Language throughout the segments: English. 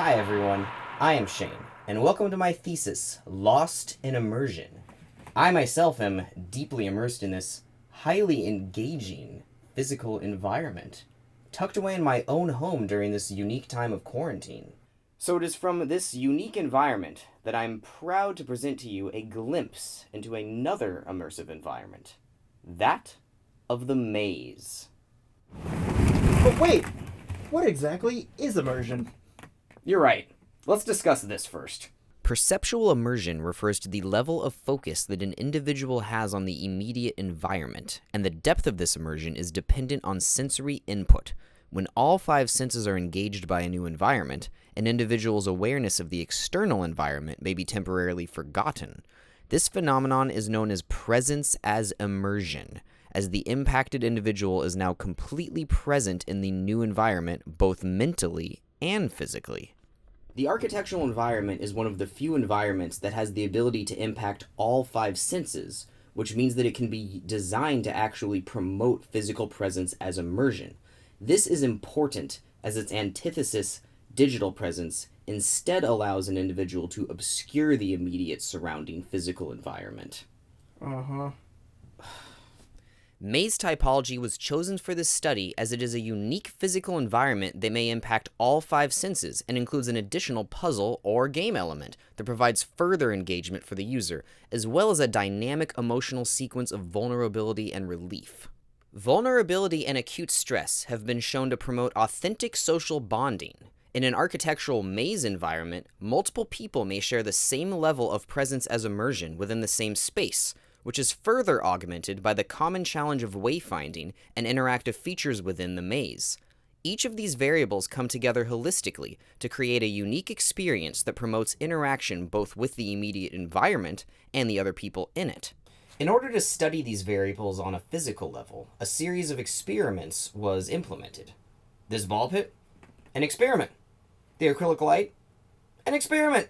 Hi everyone, I am Shane, and welcome to my thesis, Lost in Immersion. I myself am deeply immersed in this highly engaging physical environment, tucked away in my own home during this unique time of quarantine. So it is from this unique environment that I'm proud to present to you a glimpse into another immersive environment, that of the maze. But wait, what exactly is immersion? You're right. Let's discuss this first. Perceptual immersion refers to the level of focus that an individual has on the immediate environment, and the depth of this immersion is dependent on sensory input. When all five senses are engaged by a new environment, an individual's awareness of the external environment may be temporarily forgotten. This phenomenon is known as presence as immersion, as the impacted individual is now completely present in the new environment, both mentally and physically. The architectural environment is one of the few environments that has the ability to impact all five senses, which means that it can be designed to actually promote physical presence as immersion. This is important as its antithesis, digital presence, instead allows an individual to obscure the immediate surrounding physical environment. Maze typology was chosen for this study as it is a unique physical environment that may impact all five senses and includes an additional puzzle or game element that provides further engagement for the user, as well as a dynamic emotional sequence of vulnerability and relief. Vulnerability and acute stress have been shown to promote authentic social bonding. In an architectural maze environment, multiple people may share the same level of presence as immersion within the same space, which is further augmented by the common challenge of wayfinding and interactive features within the maze. Each of these variables come together holistically to create a unique experience that promotes interaction both with the immediate environment and the other people in it. In order to study these variables on a physical level, a series of experiments was implemented. This ball pit? An experiment. The acrylic light? An experiment.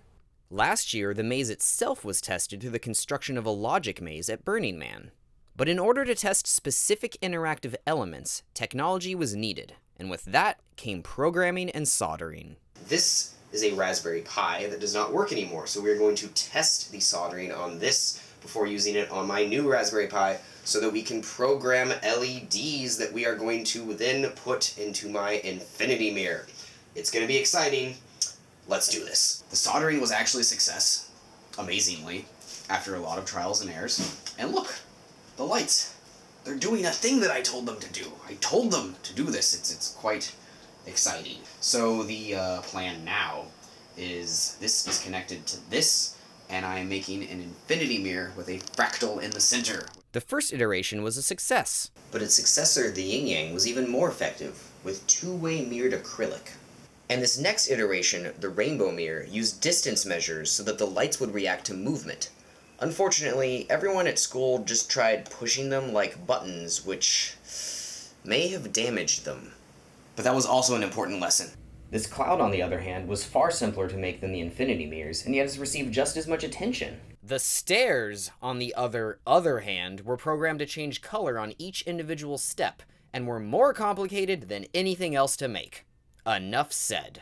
Last year, the maze itself was tested through the construction of a logic maze at Burning Man. But in order to test specific interactive elements, technology was needed, and with that came programming and soldering. This is a Raspberry Pi that does not work anymore, so we're going to test the soldering on this before using it on my new Raspberry Pi so that we can program LEDs that we are going to then put into my infinity mirror. It's going to be exciting. Let's do this. The soldering was actually a success, amazingly, after a lot of trials and errors. And look, the lights. They're doing a thing that I told them to do. I told them to do this. It's quite exciting. So the plan now is this is connected to this, and I am making an infinity mirror with a fractal in the center. The first iteration was a success. But its successor, the Yin Yang, was even more effective, with two-way mirrored acrylic. And this next iteration, the rainbow mirror, used distance measures so that the lights would react to movement. Unfortunately, everyone at school just tried pushing them like buttons, which may have damaged them. But that was also an important lesson. This cloud, on the other hand, was far simpler to make than the infinity mirrors, and yet has received just as much attention. The stairs, on the other hand, were programmed to change color on each individual step, and were more complicated than anything else to make. Enough said.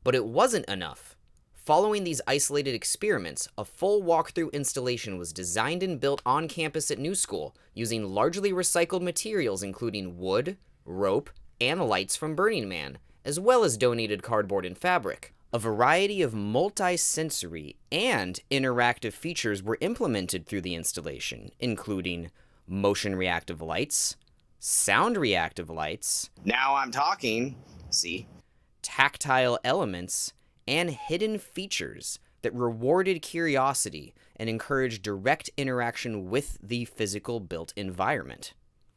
But it wasn't enough. Following these isolated experiments, a full walkthrough installation was designed and built on campus at Newschool, using largely recycled materials including wood, rope, and lights from Burning Man, as well as donated cardboard and fabric. A variety of multisensory and interactive features were implemented through the installation, including motion reactive lights, sound reactive lights, now I'm talking, see, tactile elements, and hidden features that rewarded curiosity and encouraged direct interaction with the physical built environment.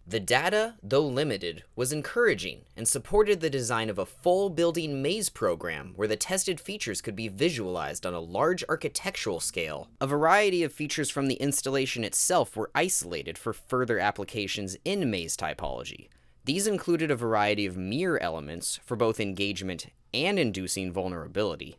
The data, though limited, was encouraging and supported the design of a full building maze program where the tested features could be visualized on a large architectural scale. A variety of features from the installation itself were isolated for further applications in maze typology. These included a variety of mirror elements for both engagement and inducing vulnerability,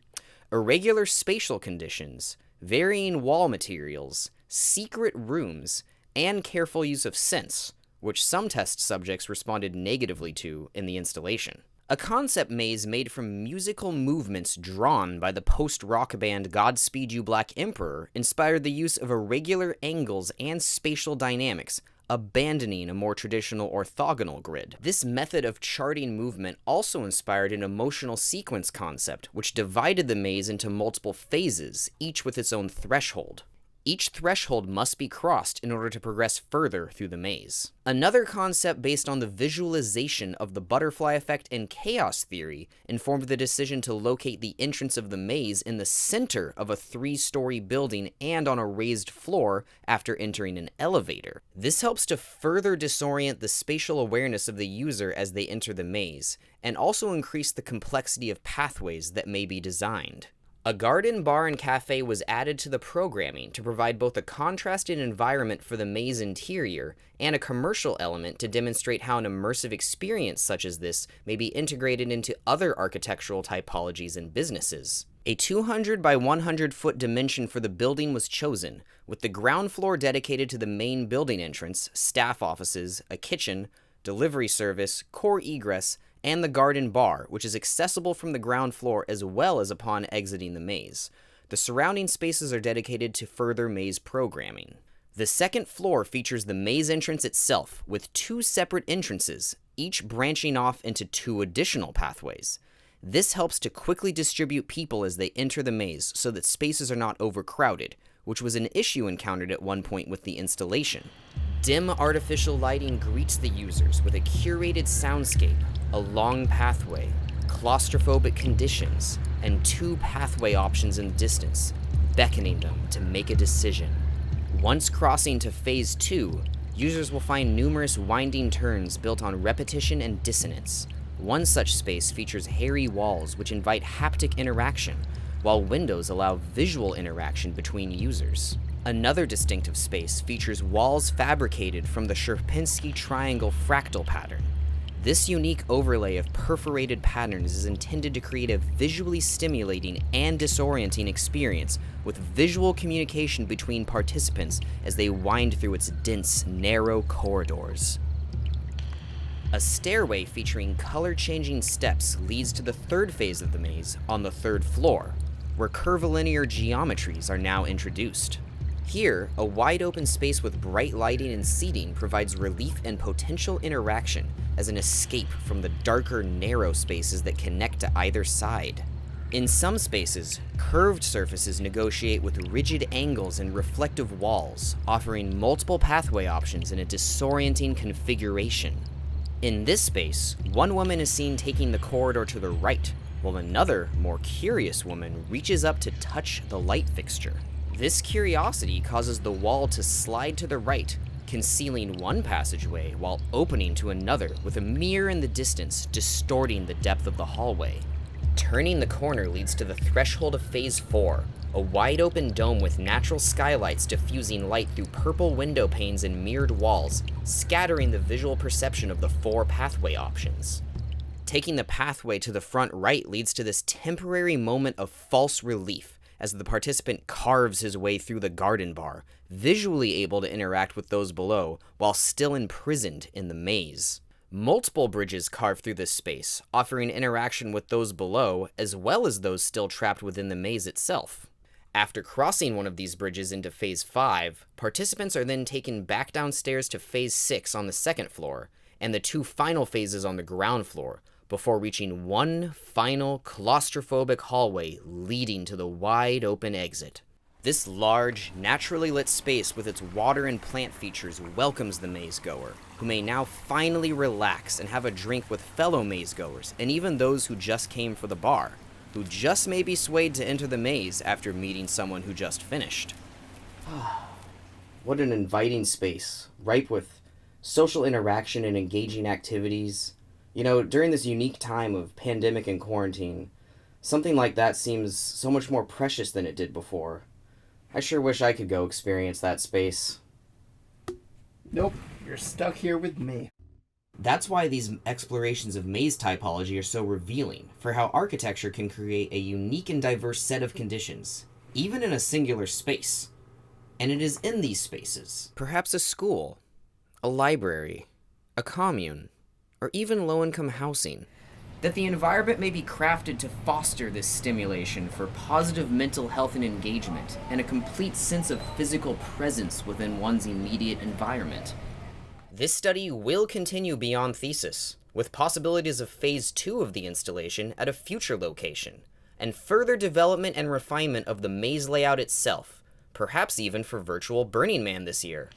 irregular spatial conditions, varying wall materials, secret rooms, and careful use of scents, which some test subjects responded negatively to in the installation. A concept maze made from musical movements drawn by the post-rock band Godspeed You Black Emperor inspired the use of irregular angles and spatial dynamics, abandoning a more traditional orthogonal grid. This method of charting movement also inspired an emotional sequence concept, which divided the maze into multiple phases, each with its own threshold. Each threshold must be crossed in order to progress further through the maze. Another concept based on the visualization of the butterfly effect and chaos theory informed the decision to locate the entrance of the maze in the center of a 3-story building and on a raised floor after entering an elevator. This helps to further disorient the spatial awareness of the user as they enter the maze, and also increase the complexity of pathways that may be designed. A garden, bar, and cafe was added to the programming to provide both a contrasted environment for the maze interior and a commercial element to demonstrate how an immersive experience such as this may be integrated into other architectural typologies and businesses. A 200 by 100 foot dimension for the building was chosen, with the ground floor dedicated to the main building entrance, staff offices, a kitchen, delivery service, core egress, and the garden bar, which is accessible from the ground floor as well as upon exiting the maze. The surrounding spaces are dedicated to further maze programming. The second floor features the maze entrance itself, with 2 separate entrances, each branching off into 2 additional pathways. This helps to quickly distribute people as they enter the maze so that spaces are not overcrowded, which was an issue encountered at one point with the installation. Dim artificial lighting greets the users with a curated soundscape, a long pathway, claustrophobic conditions, and 2 pathway options in the distance, beckoning them to make a decision. Once crossing to Phase 2, users will find numerous winding turns built on repetition and dissonance. One such space features hairy walls which invite haptic interaction, while windows allow visual interaction between users. Another distinctive space features walls fabricated from the Sierpinski triangle fractal pattern. This unique overlay of perforated patterns is intended to create a visually stimulating and disorienting experience with visual communication between participants as they wind through its dense, narrow corridors. A stairway featuring color-changing steps leads to the 3rd phase of the maze on the 3rd floor, where curvilinear geometries are now introduced. Here, a wide-open space with bright lighting and seating provides relief and potential interaction as an escape from the darker, narrow spaces that connect to either side. In some spaces, curved surfaces negotiate with rigid angles and reflective walls, offering multiple pathway options in a disorienting configuration. In this space, one woman is seen taking the corridor to the right, while another, more curious woman reaches up to touch the light fixture. This curiosity causes the wall to slide to the right, concealing one passageway while opening to another with a mirror in the distance, distorting the depth of the hallway. Turning the corner leads to the threshold of Phase 4, a wide-open dome with natural skylights diffusing light through purple window panes and mirrored walls, scattering the visual perception of the 4 pathway options. Taking the pathway to the front right leads to this temporary moment of false relief as the participant carves his way through the garden bar, visually able to interact with those below while still imprisoned in the maze. Multiple bridges carve through this space, offering interaction with those below as well as those still trapped within the maze itself. After crossing one of these bridges into Phase 5, participants are then taken back downstairs to Phase 6 on the 2nd floor, and the 2 final phases on the ground floor, before reaching one final claustrophobic hallway leading to the wide open exit. This large, naturally lit space with its water and plant features welcomes the maze-goer, who may now finally relax and have a drink with fellow maze-goers, and even those who just came for the bar, who just may be swayed to enter the maze after meeting someone who just finished. What an inviting space, ripe with social interaction and engaging activities. You know, during this unique time of pandemic and quarantine, something like that seems so much more precious than it did before. I sure wish I could go experience that space. Nope, you're stuck here with me. That's why these explorations of maze typology are so revealing for how architecture can create a unique and diverse set of conditions, even in a singular space. And it is in these spaces, perhaps a school, a library, a commune, or even low-income housing, that the environment may be crafted to foster this stimulation for positive mental health and engagement, and a complete sense of physical presence within one's immediate environment. This study will continue beyond thesis, with possibilities of phase 2 of the installation at a future location, and further development and refinement of the maze layout itself, perhaps even for virtual Burning Man this year.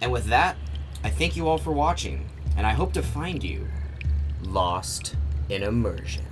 And with that, I thank you all for watching, and I hope to find you lost in immersion.